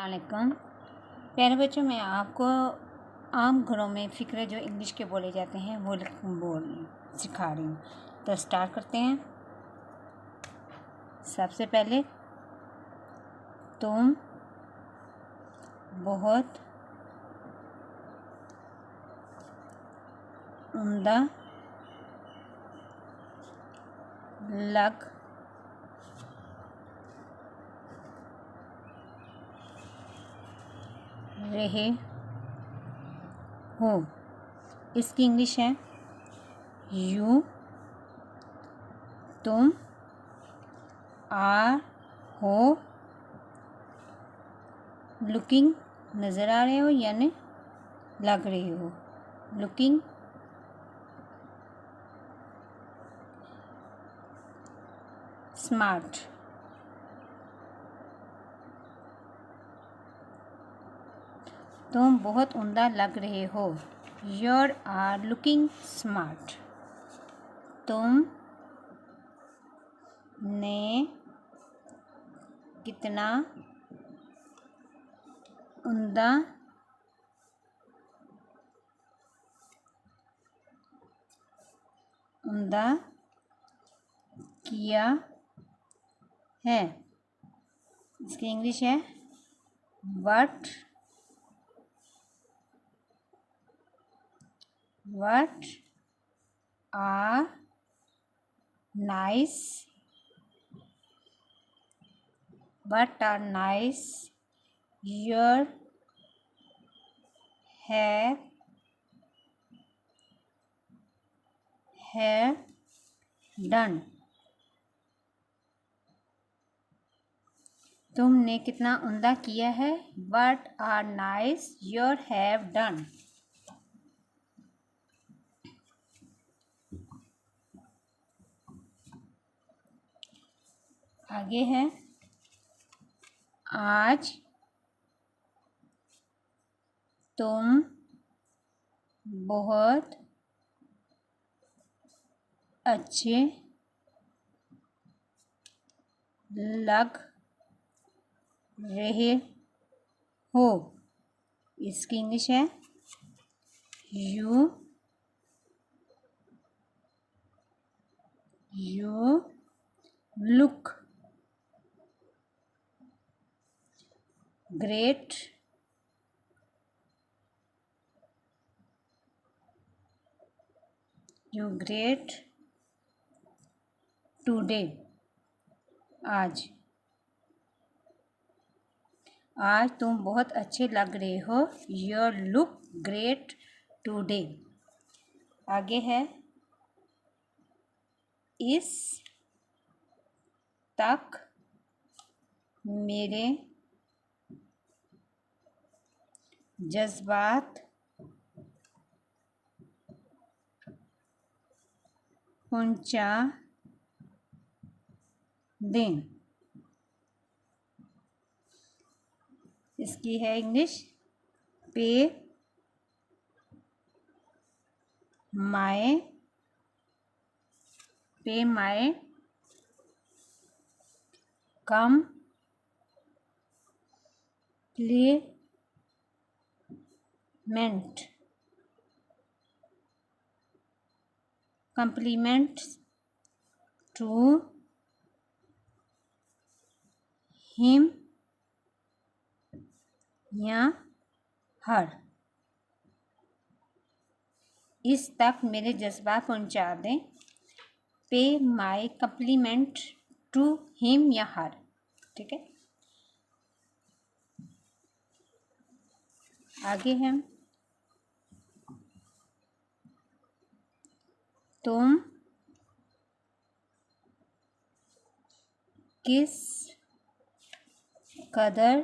अस्सलामुअलैकुम प्यारे बच्चों, मैं आपको आम घरों में फ़िक्रे जो इंग्लिश के बोले जाते हैं वो सिखा रही हूँ। तो स्टार्ट करते हैं। सबसे पहले, तुम बहुत उम्दा लग रहे हो। इसकी इंग्लिश है तुम हो लुकिंग, नज़र आ रहे हो यानी लग रहे हो। Looking smart. तुम बहुत उम्दा लग रहे हो। You are looking smart। तुम ने कितना उम्दा किया है। इसकी इंग्लिश है What are nice you have done। तुमने कितना उम्दा किया है। What are nice you have done। आगे है, आज तुम बहुत अच्छे लग रहे हो। इसकी इंग्लिश है you look great today। आज तुम बहुत अच्छे लग रहे हो। You look great today। आगे है, इस तक मेरे जज्बात पहुंचा दें। इसकी है इंग्लिश पे माय compliments to him या her। इस तक मेरे जज्बात पहुंचा दें। पे माई कम्प्लीमेंट टू हिम या हर। ठीक है, आगे है, तुम किस कदर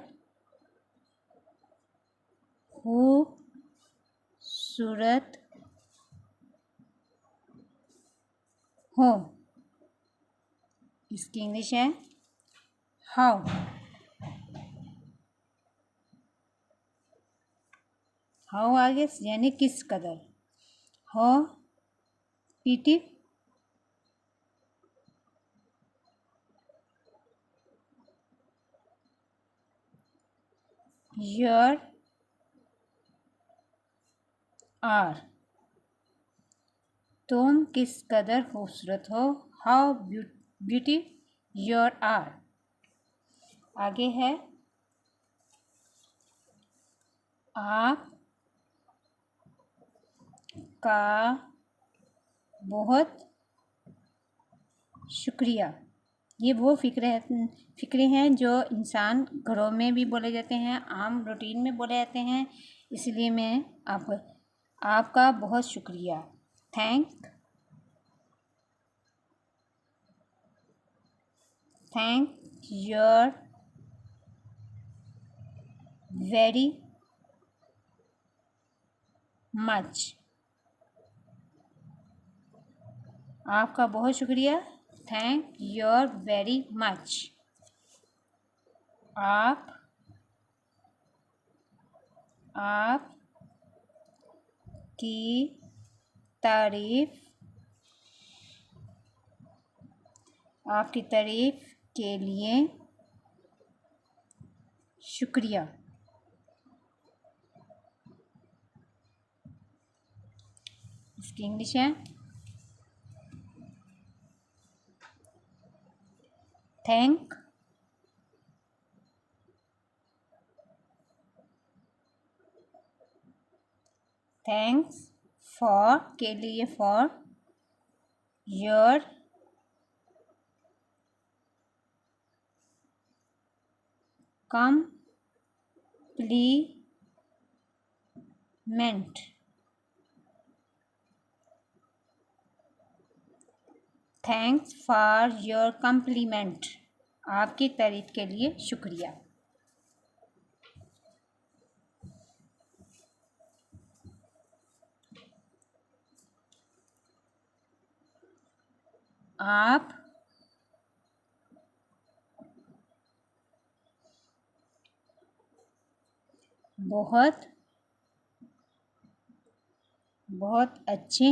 खूबसूरत हो। इसकी इंग्लिश है हाउ आगे यानी किस कदर। हाउ पीटी योर आर, तुम किस कदर खूबसूरत हो, हाउ ब्यूटी योर आर। आगे है आप का बहुत शुक्रिया। ये वो फ़िक्रे हैं जो इंसान घरों में भी बोले जाते हैं, आम रूटीन में बोले जाते हैं, इसलिए मैं आपका बहुत शुक्रिया। Thank your very much. आपका बहुत शुक्रिया। Thank your very much. आप की तारीफ के लिए शुक्रिया। इसकी इंग्लिश है थैंक्स फॉर के लिए for your complement. Thanks for your complement, आपकी तारीफ के लिए शुक्रिया। आप बहुत अच्छे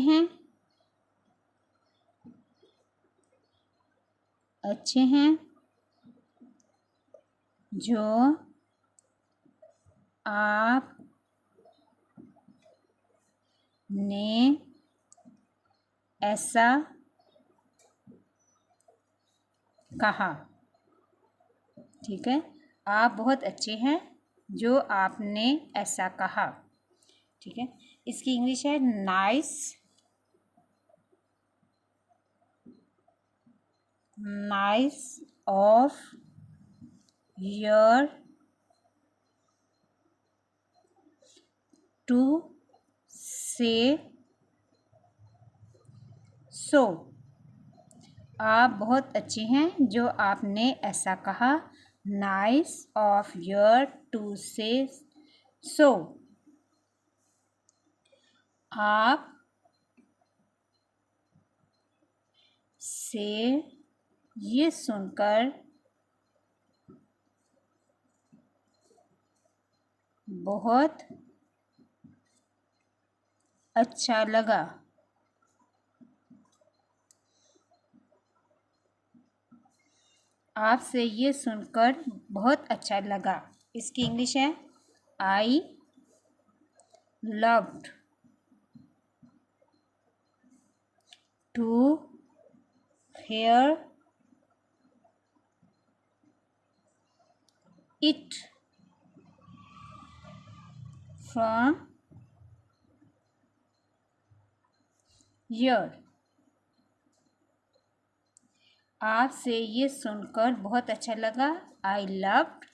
हैं जो आप ने ऐसा कहा। ठीक है, आप बहुत अच्छे हैं जो आपने ऐसा कहा। ठीक है, इसकी इंग्लिश है नाइस ऑफ योर टू से सो। आप बहुत अच्छे हैं जो आपने ऐसा कहा। नाइस ऑफ योर टू से सो। आप से ये सुनकर बहुत अच्छा लगा। आपसे ये सुनकर बहुत अच्छा लगा। इसकी इंग्लिश है I loved to hear it from your। आपसे ये सुनकर बहुत अच्छा लगा। I loved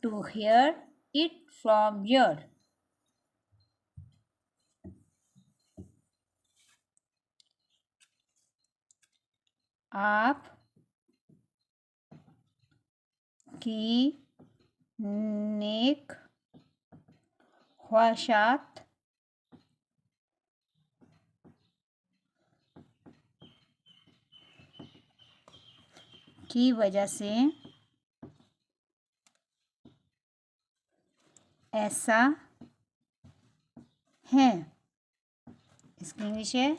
to hear it from your. आप की नेक ख्वाहिशात की वजह से ऐसा है। इसकी इंग्लिश है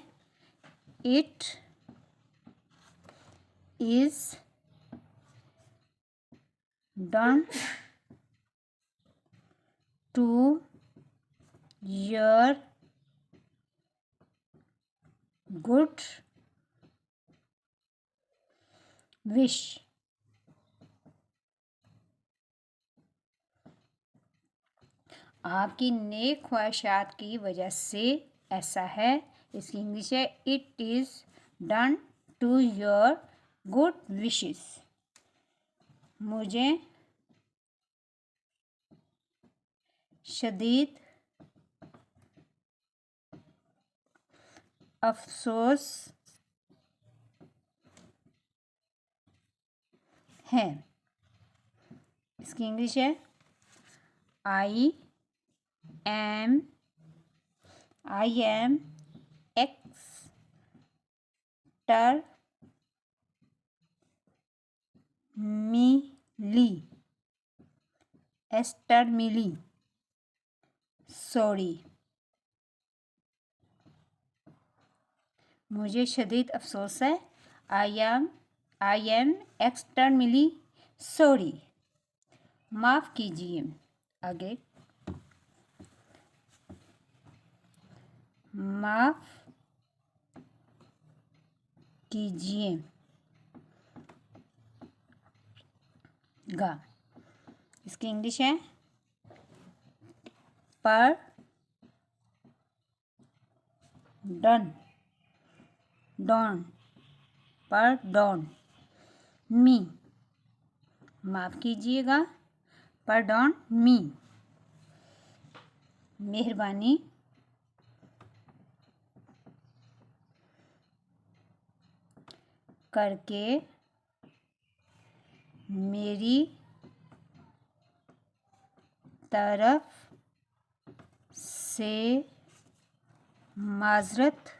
it is done to your good wish. आपकी नेक ख्वाहिशात की वजह से ऐसा है। इसकी इंग्लिश है it is done to your good wishes. मुझे शदीद अफसोस है। इसकी इंग्लिश है आई एम एक्सटर्मिली सॉरी। मुझे शदीद अफसोस है। I am extremely sorry. माफ़ कीजिए। आगे माफ़ कीजिए गा। इसकी इंग्लिश है पर डॉन मी। माफ़ कीजिएगा परडॉन मी। मेहरबानी करके मेरी तरफ से माज़रत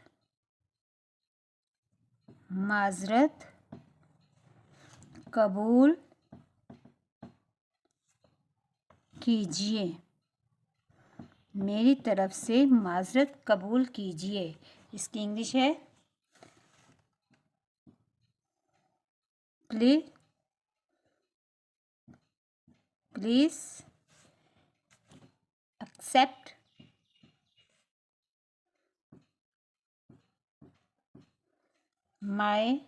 कबूल कीजिए। मेरी तरफ से माज़रत कबूल कीजिए। इसकी इंग्लिश है please accept my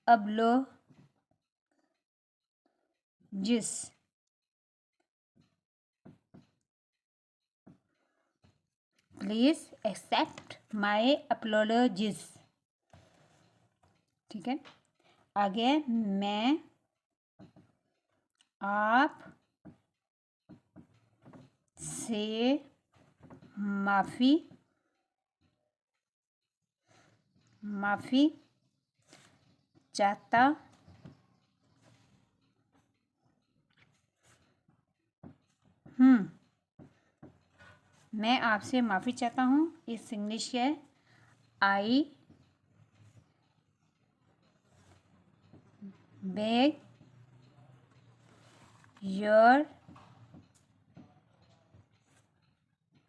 apologies। Please accept my apologies। ठीक है। आगे मैं आप से माफ़ी चाहता हूँ। मैं आपसे माफ़ी चाहता हूँ। इस इंग्लिश है आई बेग योर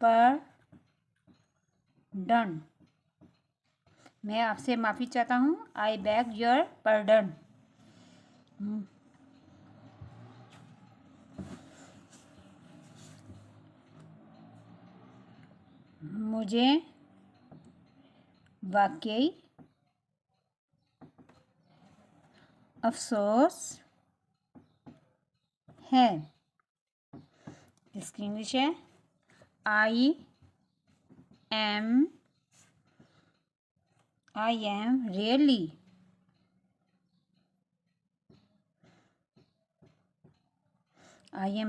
पार्डन। मैं आपसे माफ़ी चाहता हूँ। I beg your pardon. मुझे वाकई अफसोस है। इसकी इंग्लिश है आई एम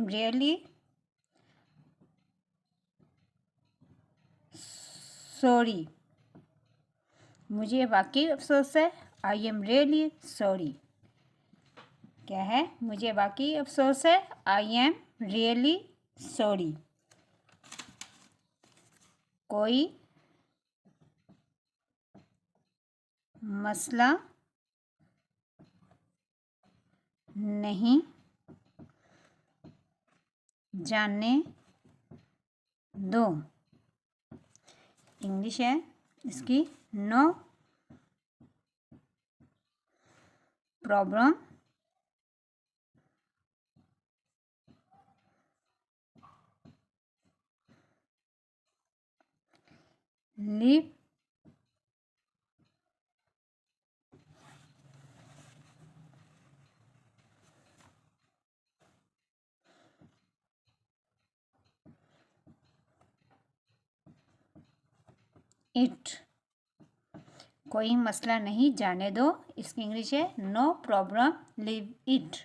रियली सॉरी। मुझे वाकई अफसोस है। I am really sorry. क्या है? मुझे वाकई अफसोस है। I am really sorry. कोई मसला नहीं, जाने दो। इंग्लिश है इसकी नो प्रॉब्लम लिव इट। कोई मसला नहीं, जाने दो। इसकी इंग्लिश है नो प्रॉब्लम लिव इट।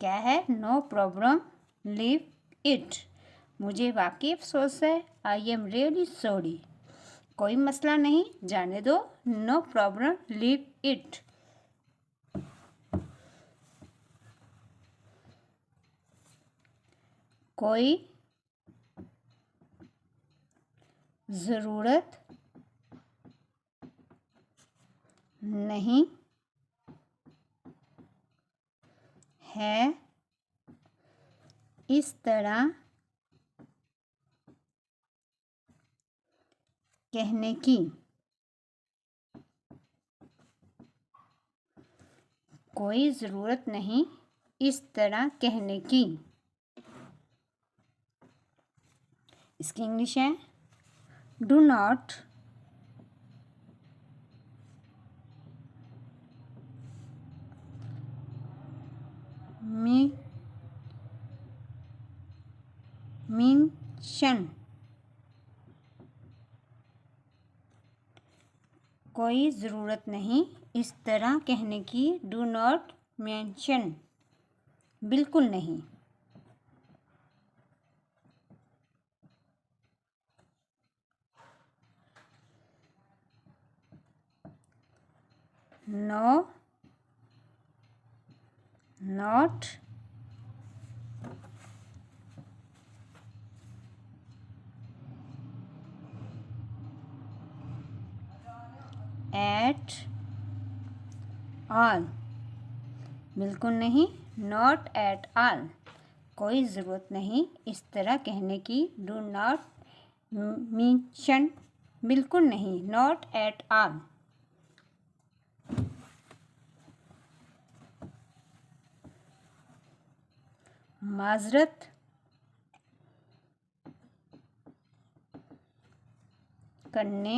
क्या है? No problem leave it. मुझे वाकई अफसोस है। I am really sorry. कोई मसला नहीं, जाने दो। No problem leave it. कोई ज़रूरत नहीं है इस तरह कहने की। कोई ज़रूरत नहीं इस तरह कहने की। इसकी इंग्लिश है डू नॉट मेंशन। कोई ज़रूरत नहीं इस तरह कहने की। Do not mention. बिल्कुल नहीं। No not at all. बिल्कुल नहीं। Not at all. कोई ज़रूरत नहीं इस तरह कहने की। Do not mention. बिल्कुल नहीं। Not at all. माजरत करने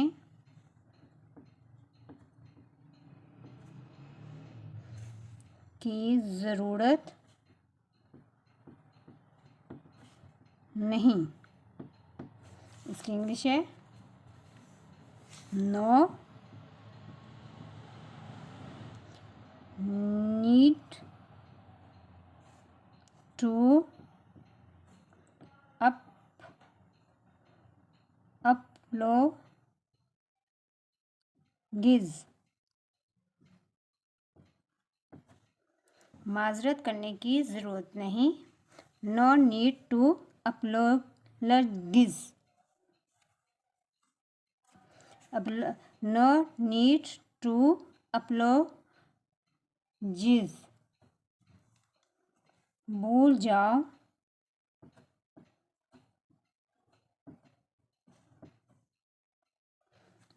की ज़रूरत नहीं। इसकी इंग्लिश है नो नीड टू अपलोगिज। माजरत करने की ज़रूरत नहीं। No need to apologise. No need to apologise. भूल जाओ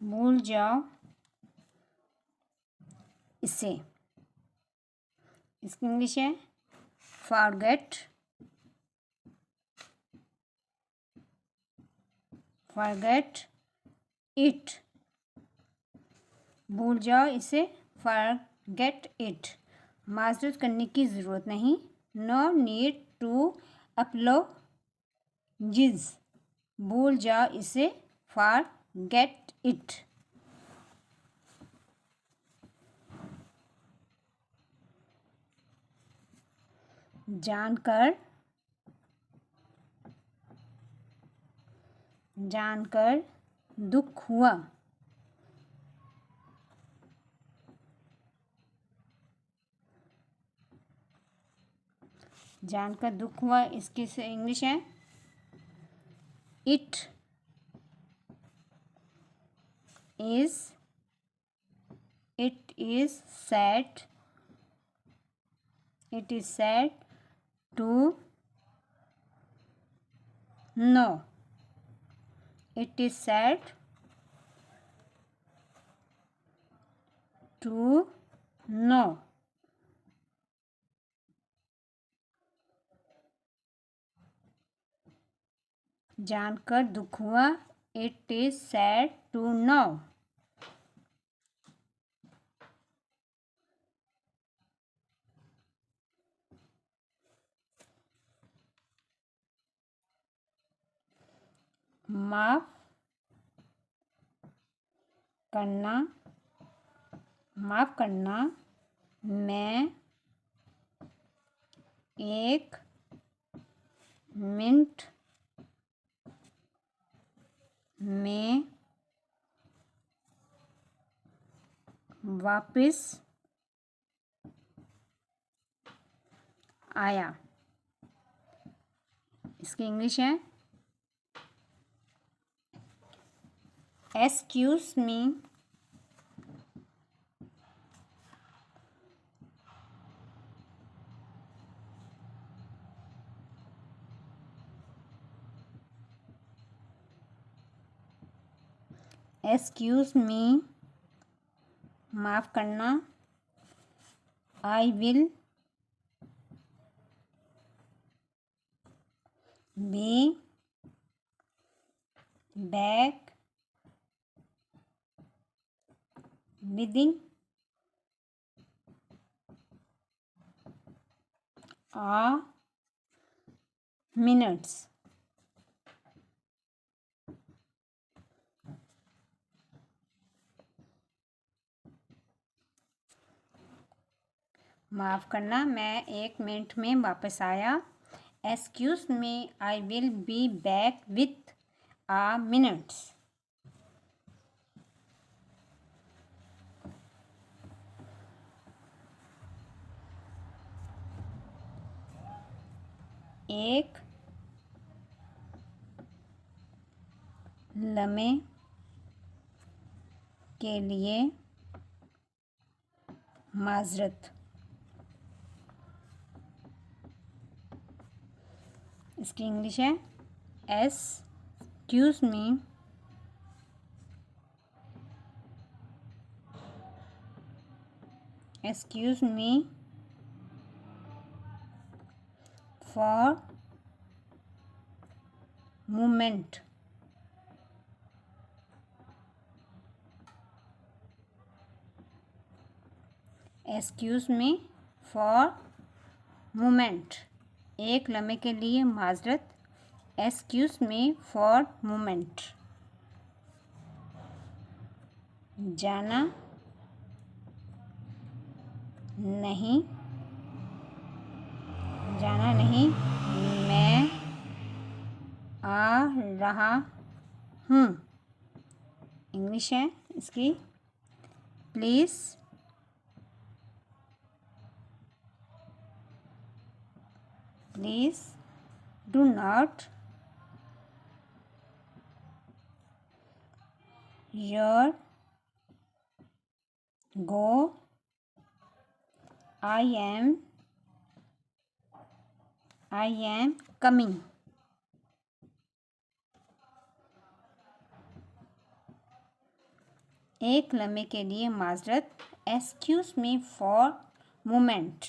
भूल जाओ इसे। इसकी इंग्लिश है फॉरगेट इट। भूल जाओ इसे। Forget it. माजरत करने की ज़रूरत नहीं। No need to apologise. भूल जाओ इसे। Forget it. जानकर दुख हुआ। जानकर दुख हुआ। इसकी इंग्लिश है it is sad to know. It is sad to know जानकर दुख हुआ। It is sad to know. माफ करना, माफ करना, मैं 1 मिनट में वापस आया। इसकी इंग्लिश है एक्सक्यूज मी, एक्सक्यूज मी, माफ़ करना। I will be back within a minutes। माफ़ करना, मैं 1 मिनट में वापस आया। Excuse me, I will be back with a minutes। एक लम्हे के लिए माजरत। इसकी इंग्लिश है excuse me, excuse me for moment. Excuse me for moment, एक लम्हे के लिए माजरत। Excuse me for moment. जाना नहीं, जाना नहीं, मैं आ रहा हूँ। इंग्लिश है इसकी please please do not your go, I am coming. एक लम्हे के लिए माजरत। एक्सक्यूज मी फॉर मोमेंट,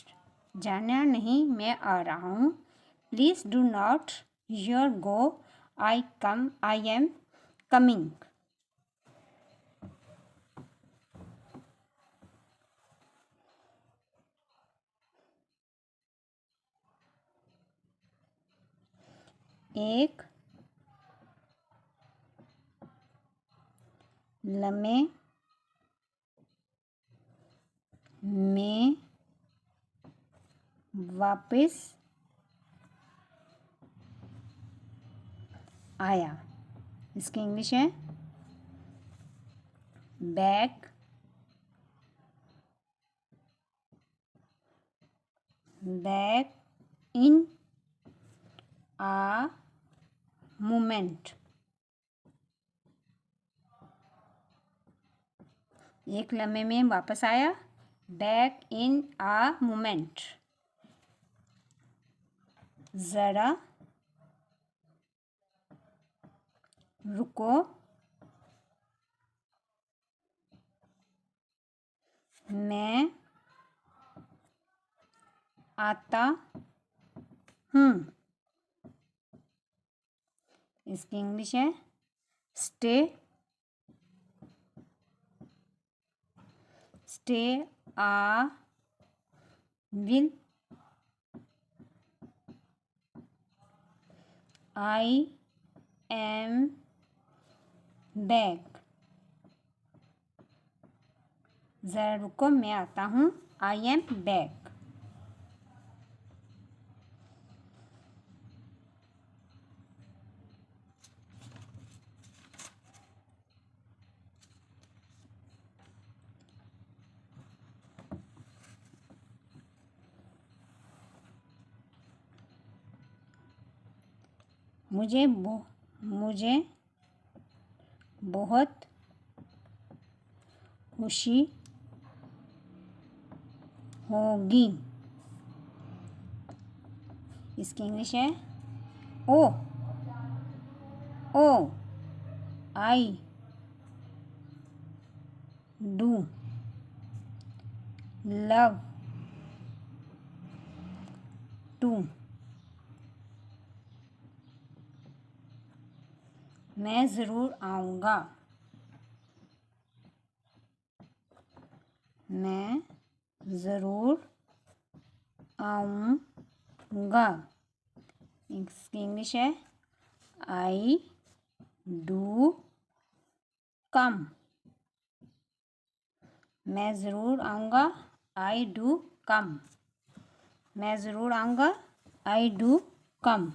जाना नहीं, मैं आ रहा हूँ। Please do not your go, I am coming. एक लम्हे में वापस आया। इसकी इंग्लिश है बैक इन आ मोमेंट। एक लम्हे में वापस आया। Back in a moment. ज़रा रुको, मैं आता हूँ। इसकी इंग्लिश है stay, stay a while, I am back. ज़रा रुको, मैं आता हूँ। I am back. मुझे बहुत खुशी होगी। इसकी इंग्लिश है oh, oh I do love to. मैं ज़रूर आऊँगा। मैं ज़रूर आऊँगा। इसकी इंग्लिश है आई डू कम। मैं ज़रूर आऊँगा, आई डू कम। मैं ज़रूर आऊँगा, आई डू कम।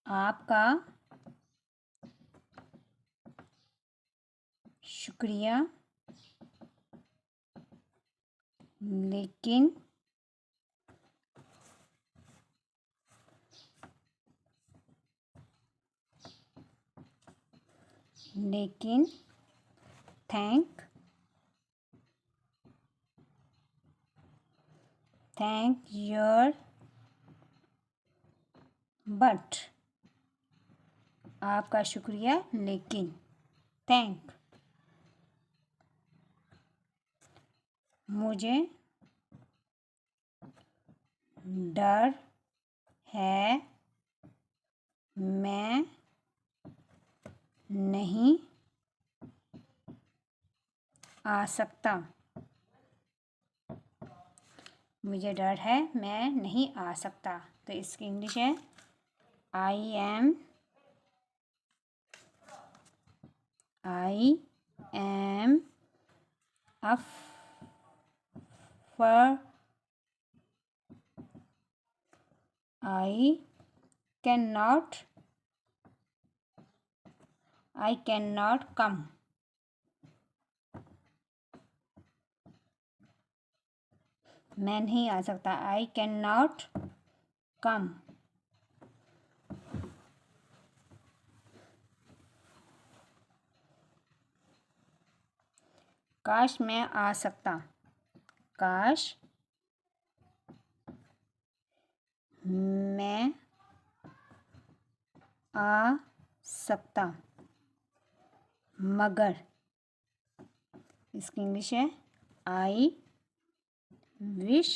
आपका शुक्रिया, लेकिन थैंक योर बट। आपका शुक्रिया लेकिन थैंक। मुझे डर है, मैं नहीं आ सकता। मुझे डर है, मैं नहीं आ सकता। तो इसकी इंग्लिश है I M of I cannot come। मैं नहीं आ सकता। I can not come. काश मैं आ सकता। काश मैं आ सकता, मगर। इसकी इंग्लिश है I wish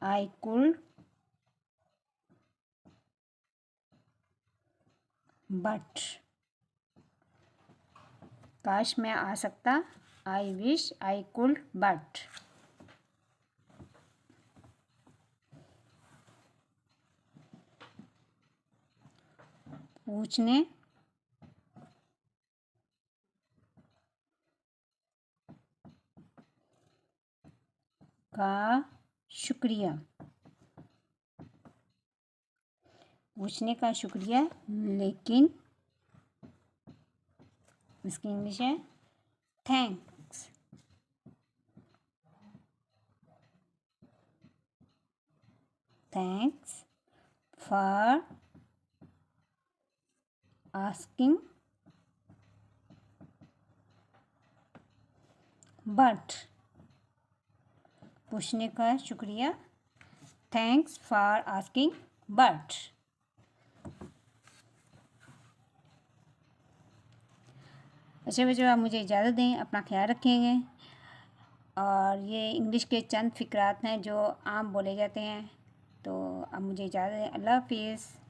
I could but. काश मैं आ सकता, I wish I could but. पूछने का शुक्रिया। पूछने का शुक्रिया, लेकिन। इसकी इंग्लिश है thanks. Thanks for asking but. पूछने का शुक्रिया, थैंक्स फॉर आस्किंग बट। अच्छा बच्चों, आप मुझे इजाज़त दें, अपना ख्याल रखेंगे। और ये इंग्लिश के चंद फ़िक्रात हैं जो आम बोले जाते हैं। तो अब मुझे इजाज़त दें। अल्लाह हाफ़िज़।